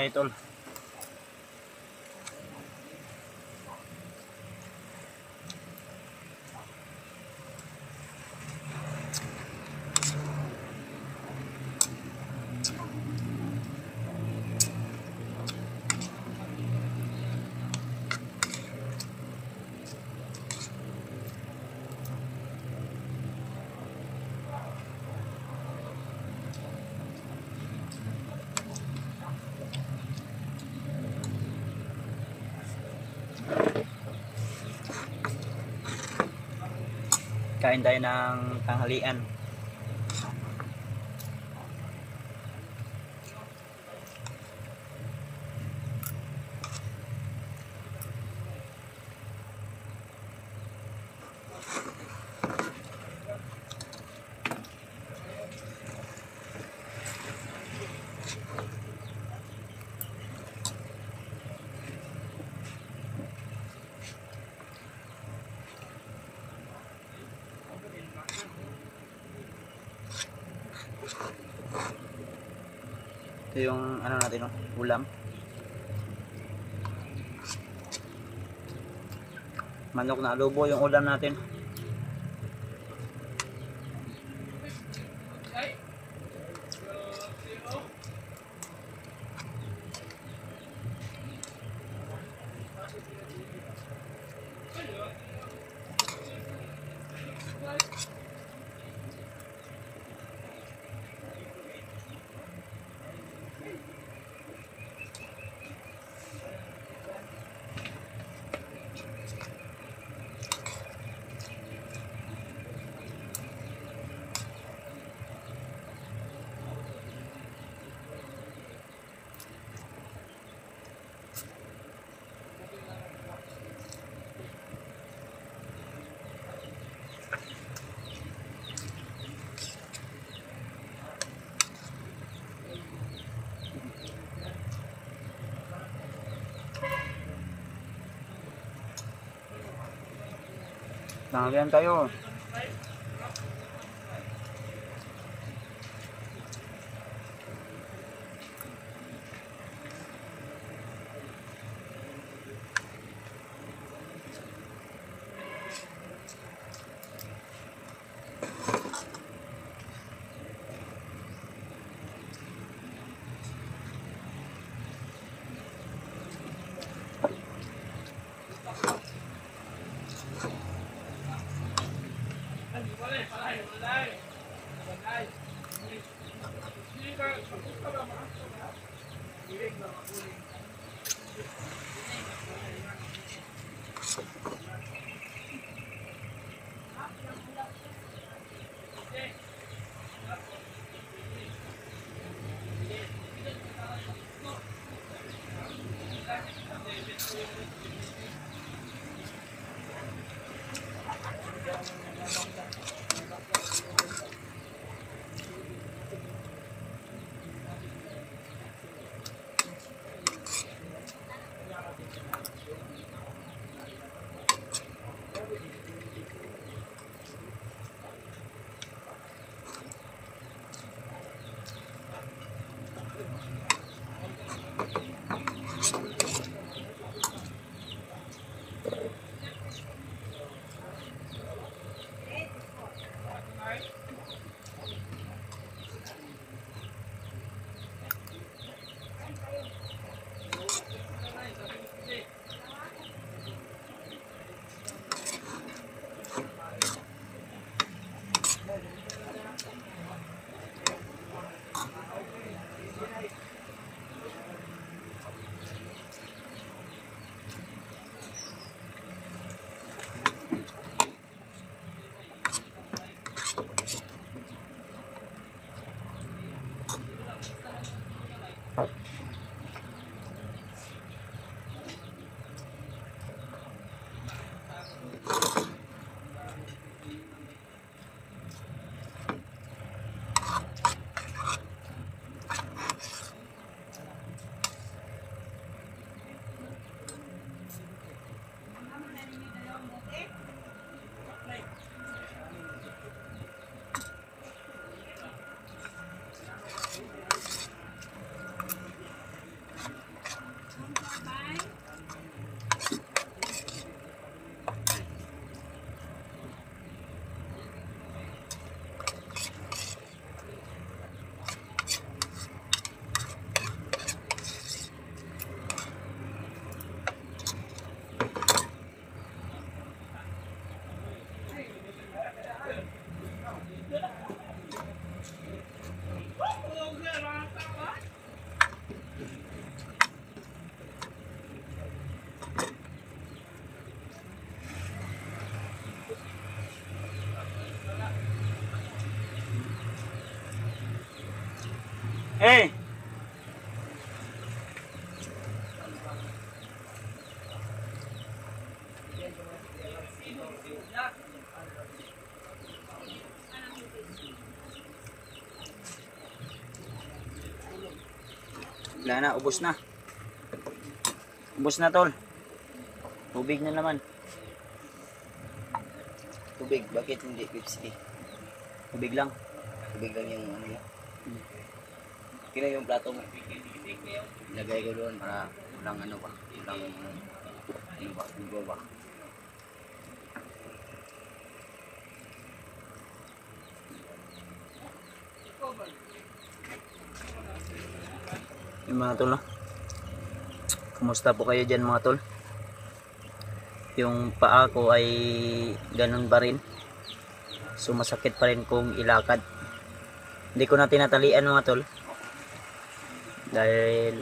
tayo tol. Kain tayo ng tanghalian. Ito yung ano natin, no? Ulam. Manok na adobo yung ulam natin. Tanghalian tayo. Eh! Wala na, ubos na. Ubos na tol. Tubig na naman. Tubig, bakit hindi Pepsi? Tubig lang. Tubig lang yung ano yan. Kina yung plato mo. Lagay ko doon para walang ano ba? Walang ano ba? Dugo ba? Yung mga tol, no? Kumusta po kayo dyan mga tol? Yung paa ko ay ganun pa rin. So masakit pa rin kung ilakad. Hindi ko na tinatalian mga tol. Dahil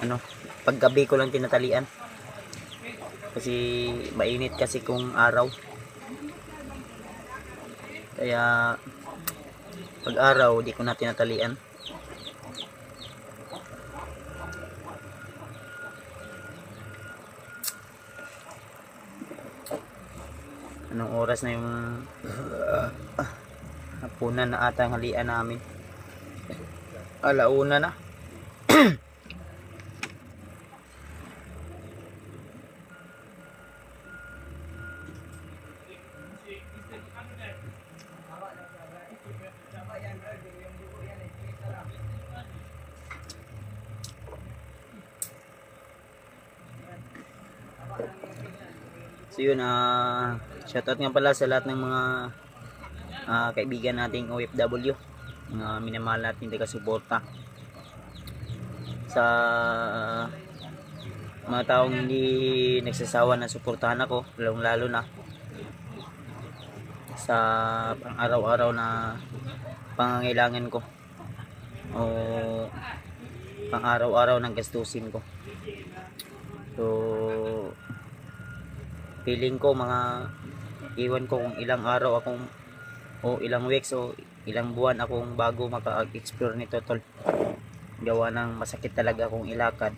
ano, paggabi ko lang tinatalian. Kasi mainit kasi kung araw. Kaya pag araw di ko na tinatalian. Anong oras na yung hapunan na ata ang halian namin? Alauna na. So yun, shoutout nga pala sa lahat ng mga kaibigan nating OFW, mga minamahal natin taga-suporta sa mga taong hindi nagsasawa na suportahan ako, lalong-lalo na sa pang-araw-araw na pangangailangan ko o pang-araw-araw ng gastusin ko. So feeling ko mga iwan ko kung ilang araw akong o ilang weeks o ilang buwan akong bago maka-explore nito tol. Gawa ng masakit talaga akong ilakad.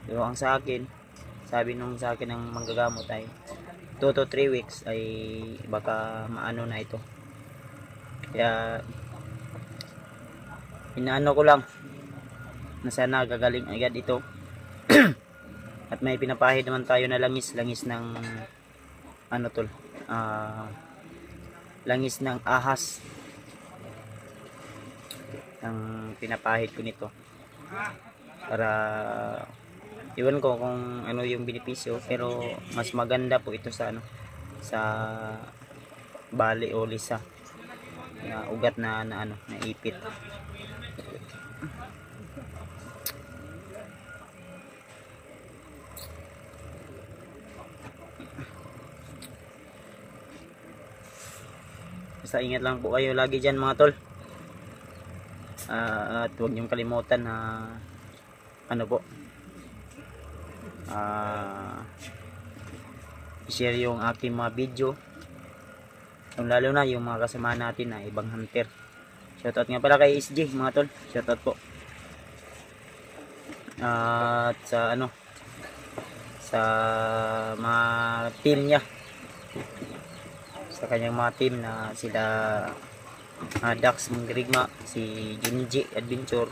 Pero ang sa akin, sabi nung sa akin ng manggagamot ay 2 to 3 weeks ay baka maano na ito. Kaya inaano ko lang na sana gagaling agad ito. At may pinapahid naman tayo na langis ng ano tol, langis ng ahas ang pinapahid ko nito para iwan ko kung ano yung benepisyo, pero mas maganda po ito sa ano, sa bali o lisa na ugat na ano, na ipit. Basta ingat lang po kayo lagi dyan mga tol. At huwag niyong kalimutan na ano po, i-share yung aking mga video, lalo na yung mga kasama natin na ibang hunter. Shoutout nga pala kay SG mga tol, shoutout po. At sa ano, sa mga team niya, sa kanyang mga team na sila Dax Mangrigma, si Junji Adventure,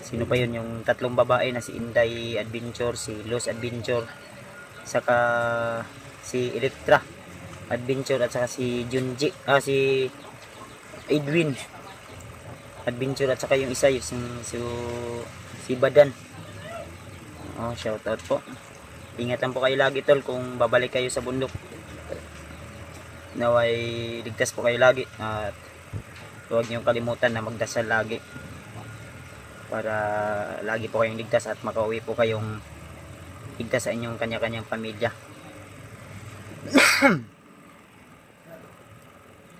sino pa yun, yung tatlong babae na si Inday Adventure, si Luz Adventure, saka si Electra Adventure, at saka si Junji, si Edwin Adventure, at saka yung isa yung si Badan. Shoutout po. Ingatan po kayo lagi tol kung babalik kayo sa bundok. Naway ligtas po kayo lagi, at huwag niyong kalimutan na magdasal lagi para lagi po kayong ligtas at makauwi po kayong ligtas sa inyong kanya-kanyang pamilya.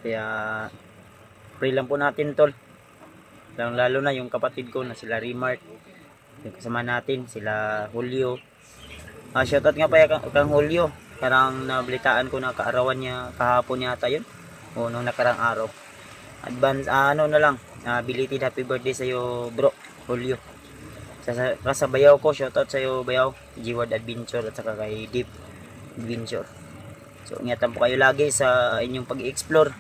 Kaya pray lang po natin tol, lalo na yung kapatid ko na sila Remark, yung kasama natin sila Julio. Shoutout nga pa kang Julio, parang nabalitaan ko na kaarawan niya kahapon yata yun o nung nakarang araw. advance ano na lang, belated happy birthday sa iyo bro Julio. Sa bayaw ko, shoutout sa iyo bayaw, G-Word Adventure at saka kay Deep Adventure. So ingatan po kayo lagi sa inyong pag-explore.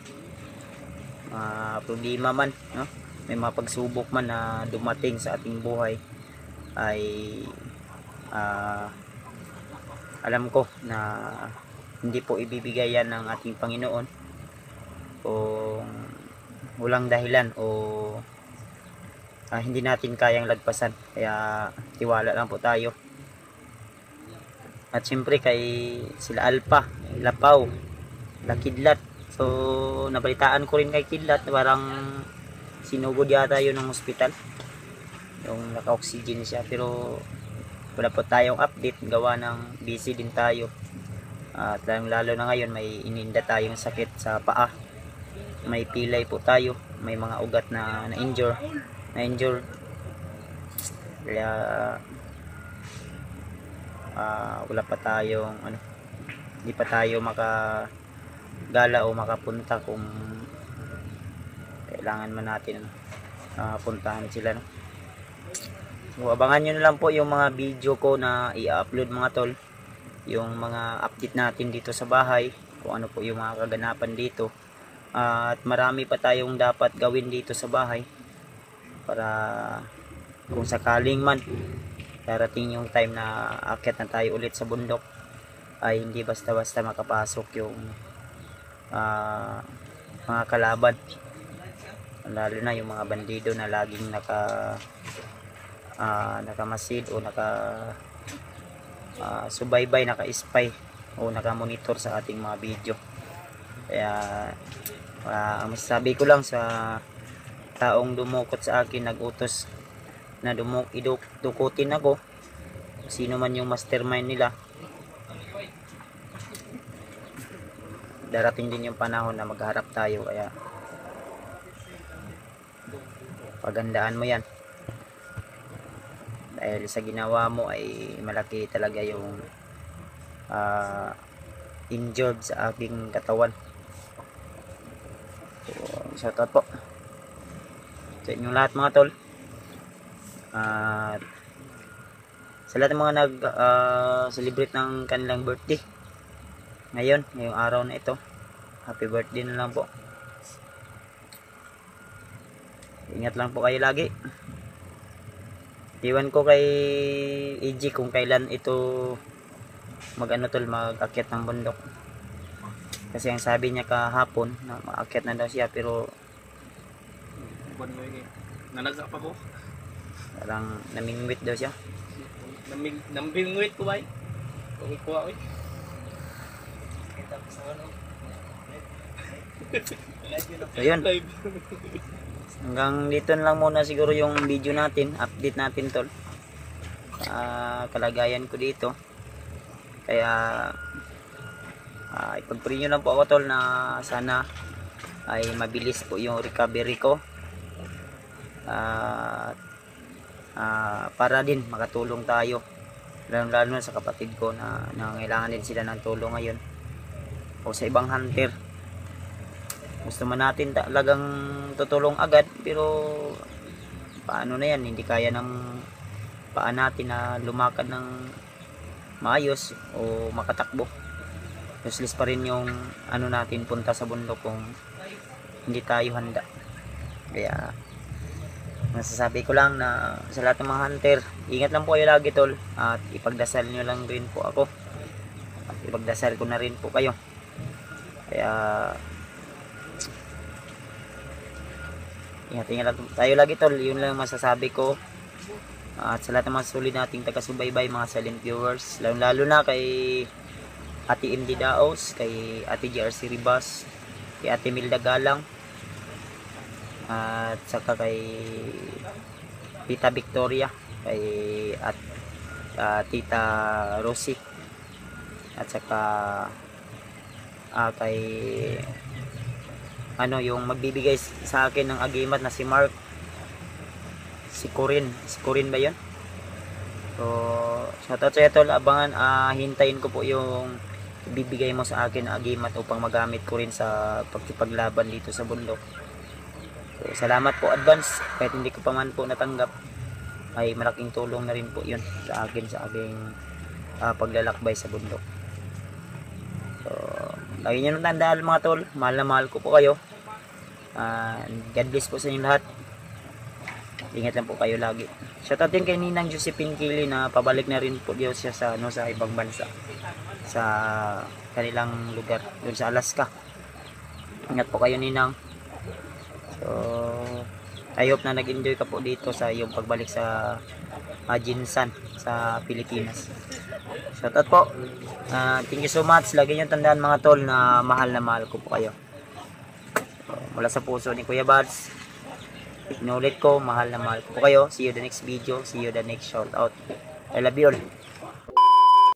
Problema man, no? May mga pagsubok man na dumating sa ating buhay ay alam ko na hindi po ibibigay yan ng ating Panginoon kung walang dahilan o hindi natin kayang lagpasan. Kaya tiwala lang po tayo. At siyempre kay sila Alpha, Lapaw, Lakidlat. So nabalitaan ko rin kay Kidlat, parang sinugod yata yun ng hospital. Yung naka-oxygen siya, pero wala po tayong update gawa ng busy din tayo. At lalo na ngayon may ininda tayong sakit sa paa. May pilay po tayo, may mga ugat na na-injure. Kaya wala pa tayong hindi pa tayo makagala o makapunta kung kailangan man natin puntahan sila, no? So abangan nyo na lang po yung mga video ko na i-upload mga tol, yung mga update natin dito sa bahay, kung ano po yung mga kaganapan dito. At marami pa tayong dapat gawin dito sa bahay para kung sakaling man darating yung time na aakyat na tayo ulit sa bundok ay hindi basta-basta makapasok yung mga kalaban, lalo na yung mga bandido na laging nakamasid o subaybay, naka-spy o naka-monitor sa ating mga video. Kaya ang masasabi ko lang sa taong dumukot sa akin, nagutos na dukutin ako, sino man yung mastermind nila, darating din yung panahon na magharap tayo. Kaya pagandaan mo yan, dahil sa ginawa mo ay malaki talaga yung injured sa aking katawan. So shoutout po sa inyong lahat mga tol. Sa lahat ng mga nag-celebrate ng kanilang birthday ngayong araw na ito, happy birthday na lang po. Ingat lang po kayo lagi. Iwan ko kay EG kung kailan ito mag-akyat ng bundok. Kasi ang sabi niya kahapon na maakyat na daw siya, pero nanagsa pa ko. parang namingwit daw siya. Nambingwit ko ba? Kung ikuha ko So yun, hanggang dito na lang muna siguro yung video natin, update natin tol, kalagayan ko dito. Kaya ipag-pray nyo lang po ako tol na sana ay mabilis po yung recovery ko, para din makatulong tayo, lalo na sa kapatid ko na nangangailangan din sila ng tulong ngayon, o sa ibang hunter. Gusto man natin talagang tutulong agad, pero paano na yan, hindi kaya ng paa natin na lumakad ng maayos o makatakbo. Useless pa rin yung natin punta sa bundok kung hindi tayo handa. Kaya masasabi ko lang na sa lahat ng mga hunter, ingat lang po kayo lagi tol, at ipagdasal nyo lang rin po ako, at ipagdasal ko na rin po kayo. Kaya ingat lang tayo lagi tol, yun lang masasabi ko. At sa lahat ng mga sulit nating taga-subaybay, mga silent viewers, lalo na kay Ate MD Daos, kay Ate GRC Ribas, kay Ate Milda Galang, at saka kay Tita Victoria, kay Tita Rosie, at saka kay yung magbibigay sa akin ng agimat na si Mark, si Corin ba yun? So shoutout sa iyo tol, abangan, hintayin ko po yung ibibigay mo sa akin na agimat upang magamit ko rin sa pagkipaglaban dito sa bundok. So, salamat po advance kahit hindi ko pa man po natanggap, ay malaking tulong na rin po yun sa akin sa aking paglalakbay sa bundok. So, lagi nyo nang tandaan mga tol, mahal na mahal ko po kayo. God bless po sa inyo lahat. Ingat lang po kayo lagi. Shoutout din kay Ninang Josephine Kili na pabalik na rin po Diyos siya sa sa ibang bansa, sa kanilang lugar doon sa Alaska. Ingat po kayo Ninang. So I hope na nag-enjoy ka po dito sa iyong pagbalik sa Jinsan sa Pilipinas. Shoutout po. Thank you so much. Lagi nyo tandaan mga tol na mahal ko po kayo. So, mula sa puso ni Kuya Bads, inulit ko, mahal ko po kayo. See you the next video. See you the next shoutout. I love you all.